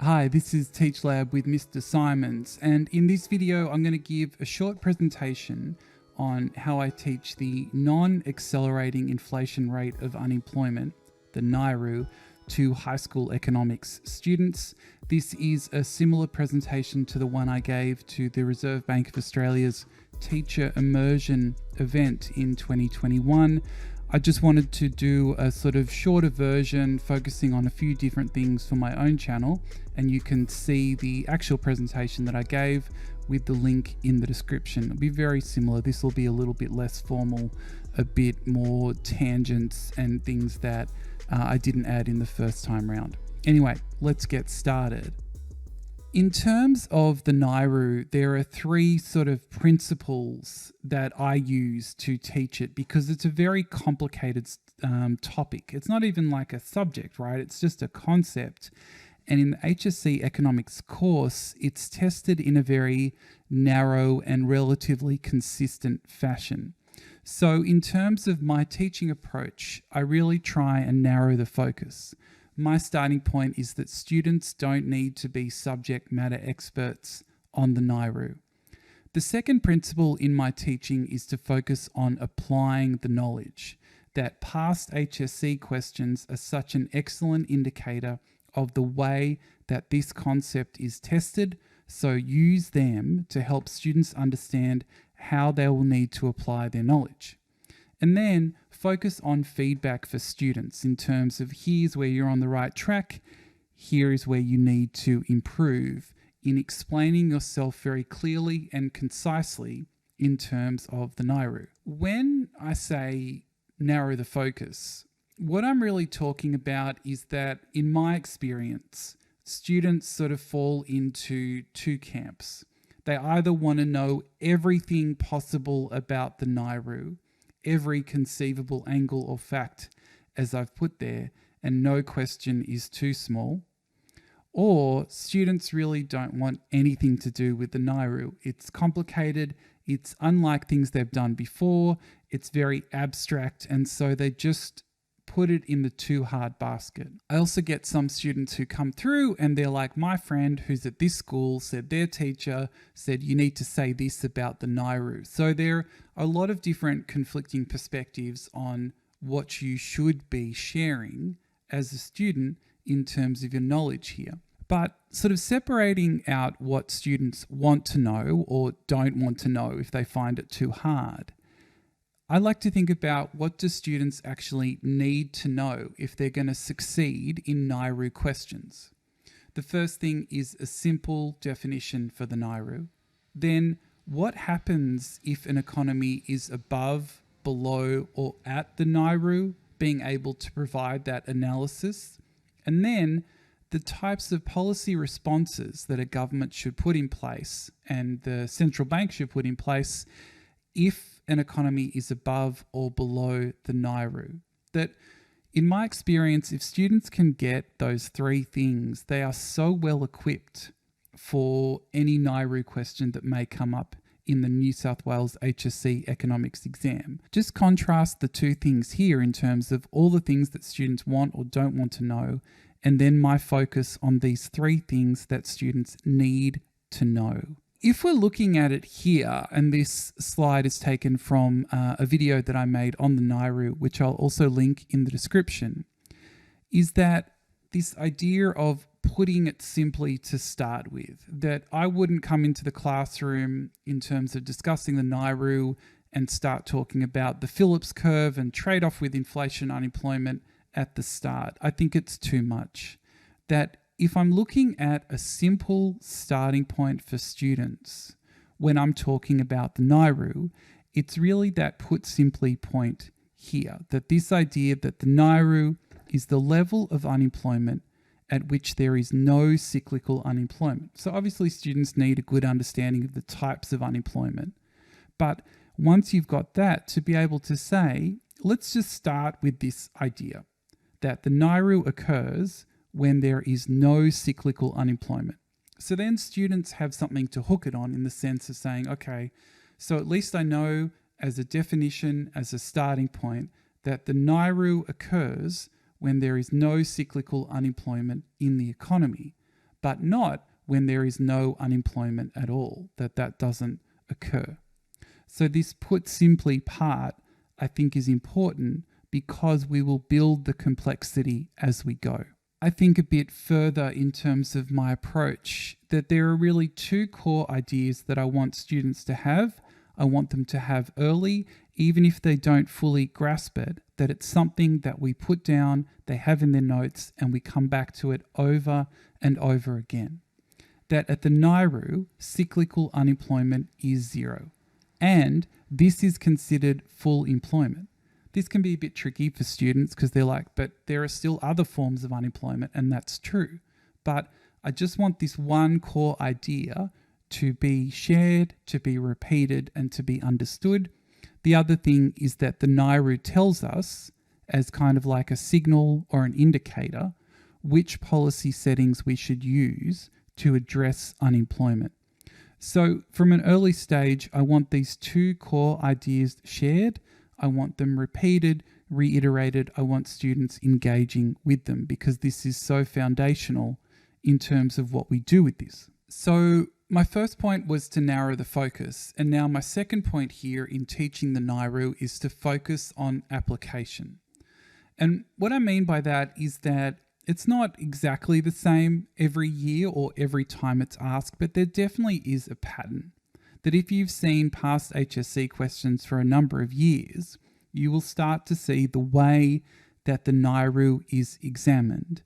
Hi, this is Teach Lab with Mr. Simons, and in this video I'm going to give a short presentation on how I teach the non-accelerating inflation rate of unemployment, the NAIRU, to high school economics students. This is a similar presentation to the one I gave to the Reserve Bank of Australia's Teacher Immersion event in 2021. I just wanted to do a sort of shorter version focusing on a few different things for my own channel, and you can see the actual presentation that I gave with the link in the description. It'll be very similar. This will be a little bit less formal, a bit more tangents and things that I didn't add in the first time round. Anyway, let's get started. In terms of the NAIRU, there are three sort of principles that I use to teach it because it's a very complicated topic. It's not even like a subject, right? It's just a concept. And in the HSC economics course, it's tested in a very narrow and relatively consistent fashion. So in terms of my teaching approach, I really try and narrow the focus. My starting point is that students don't need to be subject matter experts on the NAIRU. The second principle in my teaching is to focus on applying the knowledge, that past HSC questions are such an excellent indicator of the way that this concept is tested, so use them to help students understand how they will need to apply their knowledge. And then focus on feedback for students in terms of here's where you're on the right track, here is where you need to improve in explaining yourself very clearly and concisely in terms of the NAIRU. When I say narrow the focus, what I'm really talking about is that in my experience, students sort of fall into two camps. They either want to know everything possible about the NAIRU, every conceivable angle or fact as I've put there, and no question is too small. Or students really don't want anything to do with the NAIRU. It's complicated, it's unlike things they've done before, it's very abstract, and so they just put it in the too hard basket. I also get some students who come through and they're like, my friend who's at this school said their teacher said you need to say this about the NAIRU. So there are a lot of different conflicting perspectives on what you should be sharing as a student in terms of your knowledge here. But sort of separating out what students want to know or don't want to know if they find it too hard, I like to think about what do students actually need to know if they're going to succeed in NAIRU questions. The first thing is a simple definition for the NAIRU. Then what happens if an economy is above, below, or at the NAIRU, being able to provide that analysis. And then the types of policy responses that a government should put in place and the central bank should put in place if an economy is above or below the NAIRU. That, in my experience, if students can get those three things, they are so well equipped for any NAIRU question that may come up in the New South Wales HSC economics exam. Just contrast the two things here in terms of all the things that students want or don't want to know, and then my focus on these three things that students need to know. If we're looking at it here, and this slide is taken from a video that I made on the NAIRU, which I'll also link in the description, is that this idea of putting it simply to start with, that I wouldn't come into the classroom in terms of discussing the NAIRU and start talking about the Phillips curve and trade-off with inflation unemployment at the start. I think it's too much. That if I'm looking at a simple starting point for students when I'm talking about the NAIRU, it's really that put simply point here, that this idea that the NAIRU is the level of unemployment at which there is no cyclical unemployment. So obviously students need a good understanding of the types of unemployment. But once you've got that, to be able to say, let's just start with this idea that the NAIRU occurs when there is no cyclical unemployment. So then students have something to hook it on in the sense of saying, okay, so at least I know as a definition, as a starting point, that the NAIRU occurs when there is no cyclical unemployment in the economy. but not when there is no unemployment at all, that doesn't occur. So this put simply part, I think, is important because we will build the complexity as we go. I think a bit further in terms of my approach that there are really two core ideas that I want students to have. I want them to have early, even if they don't fully grasp it, that it's something that we put down, they have in their notes, and we come back to it over and over again. That at the NAIRU, cyclical unemployment is 0. And this is considered full employment. This can be a bit tricky for students because they're like, but there are still other forms of unemployment, and that's true. But I just want this one core idea to be shared, to be repeated, and to be understood. The other thing is that the NAIRU tells us, as kind of like a signal or an indicator, which policy settings we should use to address unemployment. So from an early stage, I want these two core ideas shared. I want them repeated, reiterated. I want students engaging with them because this is so foundational in terms of what we do with this. So my first point was to narrow the focus. And now my second point here in teaching the NAIRU is to focus on application. And what I mean by that is that it's not exactly the same every year or every time it's asked, but there definitely is a pattern. That if you've seen past HSC questions for a number of years, you will start to see the way that the NAIRU is examined.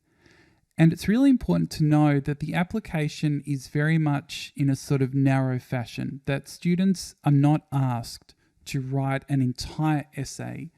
And it's really important to know that the application is very much in a sort of narrow fashion, that students are not asked to write an entire essay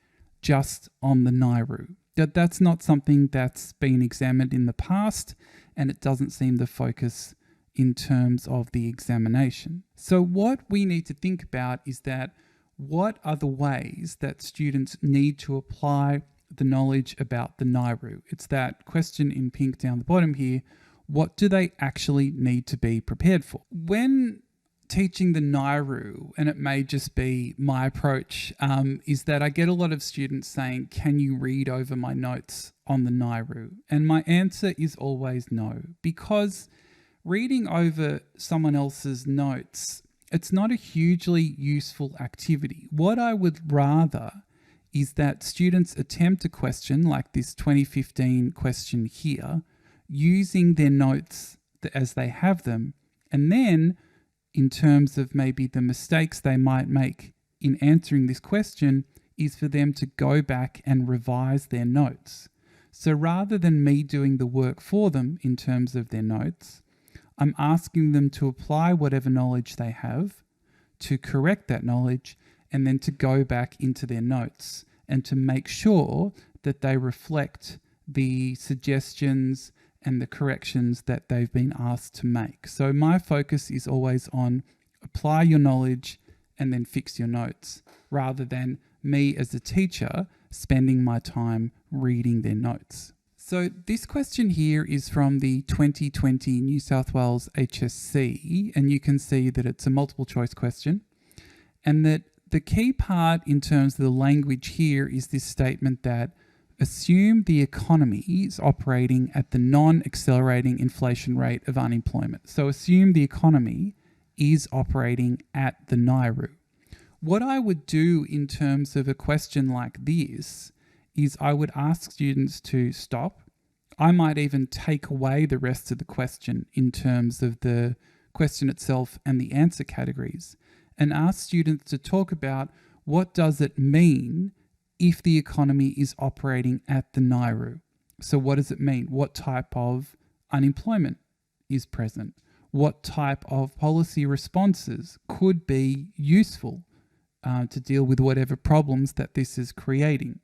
just on the NAIRU. That's not something that's been examined in the past, and it doesn't seem the focus in terms of the examination. So what we need to think about is that what are the ways that students need to apply the knowledge about the NAIRU? It's that question in pink down the bottom here. What do they actually need to be prepared for? When teaching the NAIRU, and it may just be my approach, is that I get a lot of students saying, can you read over my notes on the NAIRU? And my answer is always no, because reading over someone else's notes, it's not a hugely useful activity. What I would rather is that students attempt a question like this 2015 question here, using their notes as they have them, and then in terms of maybe the mistakes they might make in answering this question is for them to go back and revise their notes. So rather than me doing the work for them in terms of their notes, I'm asking them to apply whatever knowledge they have, to correct that knowledge, and then to go back into their notes and to make sure that they reflect the suggestions and the corrections that they've been asked to make. So my focus is always on apply your knowledge and then fix your notes, rather than me as a teacher spending my time reading their notes. So this question here is from the 2020 New South Wales HSC, and you can see that it's a multiple choice question, and that the key part in terms of the language here is this statement that assume the economy is operating at the non-accelerating inflation rate of unemployment. So assume the economy is operating at the NAIRU. What I would do in terms of a question like this is I would ask students to stop. I might even take away the rest of the question in terms of the question itself and the answer categories, and ask students to talk about what does it mean if the economy is operating at the NAIRU. So what does it mean? What type of unemployment is present? What type of policy responses could be useful to deal with whatever problems that this is creating?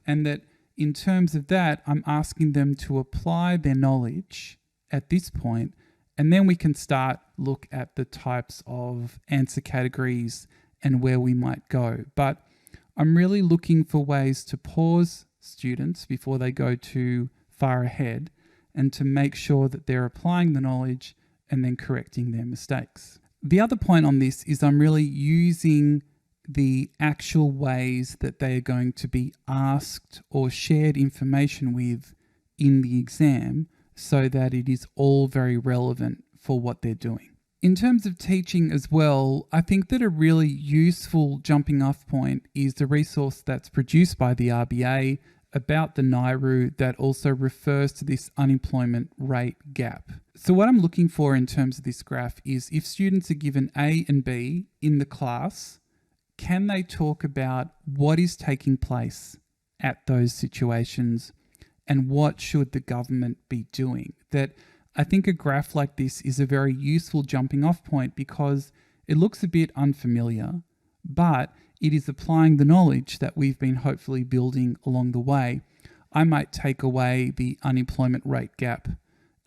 And that in terms of that, I'm asking them to apply their knowledge at this point, and then we can start look at the types of answer categories and where we might go. But I'm really looking for ways to pause students before they go too far ahead and to make sure that they're applying the knowledge and then correcting their mistakes. The other point on this is I'm really using the actual ways that they are going to be asked or shared information with in the exam so that it is all very relevant for what they're doing. In terms of teaching as well, I think that a really useful jumping off point is the resource that's produced by the RBA about the NAIRU that also refers to this unemployment rate gap. So what I'm looking for in terms of this graph is if students are given A and B in the class, can they talk about what is taking place at those situations and what should the government be doing? That I think a graph like this is a very useful jumping off point because it looks a bit unfamiliar, but it is applying the knowledge that we've been hopefully building along the way. I might take away the unemployment rate gap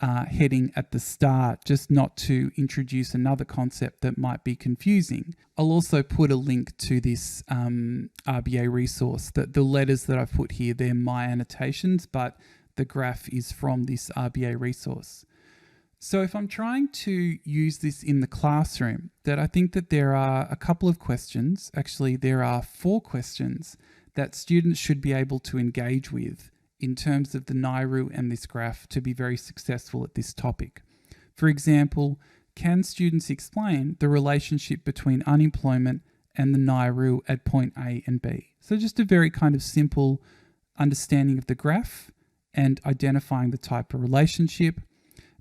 heading at the start, just not to introduce another concept that might be confusing. I'll also put a link to this RBA resource. The letters that I've put here, they're my annotations, but the graph is from this RBA resource. So if I'm trying to use this in the classroom, that I think that there are a couple of questions, actually there are 4 questions that students should be able to engage with in terms of the NAIRU and this graph to be very successful at this topic. For example, can students explain the relationship between unemployment and the NAIRU at point A and B? So just a very kind of simple understanding of the graph and identifying the type of relationship,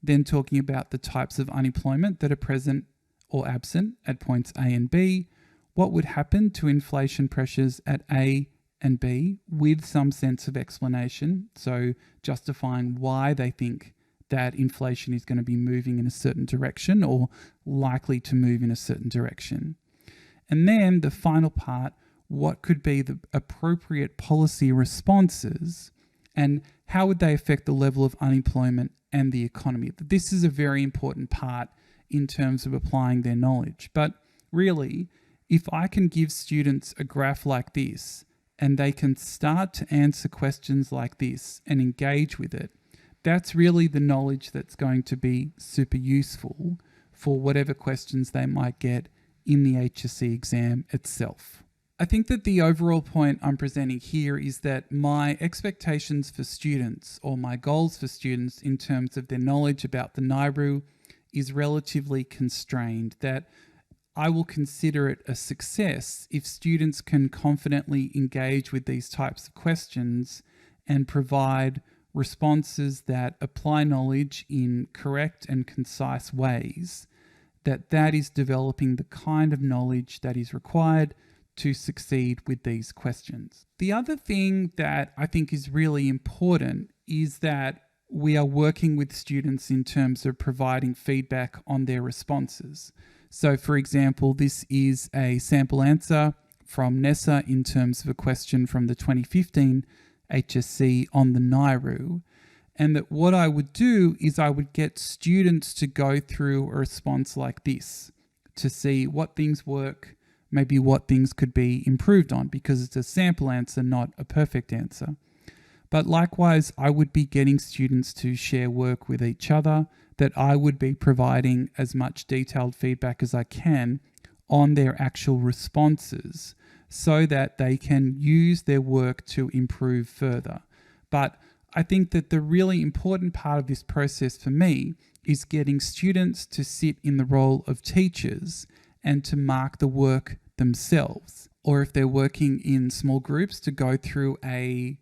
then talking about the types of unemployment that are present or absent at points A and B, what would happen to inflation pressures at A and B with some sense of explanation, so justifying why they think that inflation is going to be moving in a certain direction or likely to move in a certain direction. And then the final part, what could be the appropriate policy responses and how would they affect the level of unemployment and the economy? This is a very important part in terms of applying their knowledge. But really, if I can give students a graph like this and they can start to answer questions like this and engage with it, that's really the knowledge that's going to be super useful for whatever questions they might get in the HSC exam itself. I think that the overall point I'm presenting here is that my expectations for students or my goals for students in terms of their knowledge about the NAIRU is relatively constrained, that I will consider it a success if students can confidently engage with these types of questions and provide responses that apply knowledge in correct and concise ways, that is developing the kind of knowledge that is required to succeed with these questions. The other thing that I think is really important is that we are working with students in terms of providing feedback on their responses. So for example, this is a sample answer from NESA in terms of a question from the 2015 HSC on the NAIRU. And that what I would do is I would get students to go through a response like this to see what things work, maybe what things could be improved on, because it's a sample answer, not a perfect answer. But likewise, I would be getting students to share work with each other, that I would be providing as much detailed feedback as I can on their actual responses so that they can use their work to improve further. But I think that the really important part of this process for me is getting students to sit in the role of teachers and to mark the work themselves, or if they're working in small groups, to go through a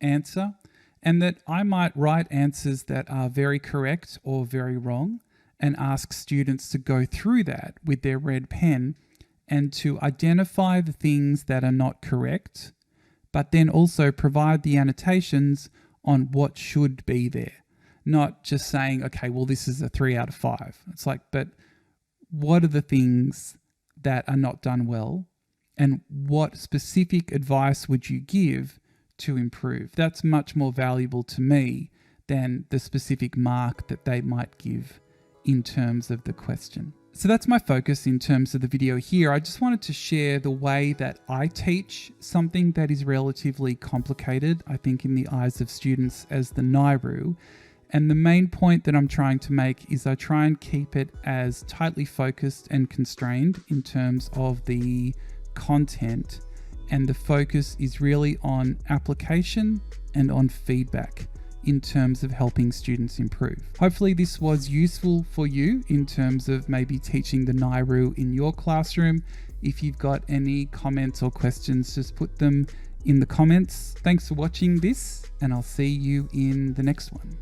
answer, and that I might write answers that are very correct or very wrong and ask students to go through that with their red pen and to identify the things that are not correct, but then also provide the annotations on what should be there. Not just saying, okay, well, this is a 3 out of 5. It's like, but what are the things that are not done well, and what specific advice would you give to improve? That's much more valuable to me than the specific mark that they might give in terms of the question. So that's my focus in terms of the video here. I just wanted to share the way that I teach something that is relatively complicated, I think, in the eyes of students as the NAIRU. And the main point that I'm trying to make is I try and keep it as tightly focused and constrained in terms of the content. And the focus is really on application and on feedback. in terms of helping students improve. Hopefully this was useful for you in terms of maybe teaching the NAIRU in your classroom. If you've got any comments or questions, just put them in the comments. Thanks for watching this, and I'll see you in the next one.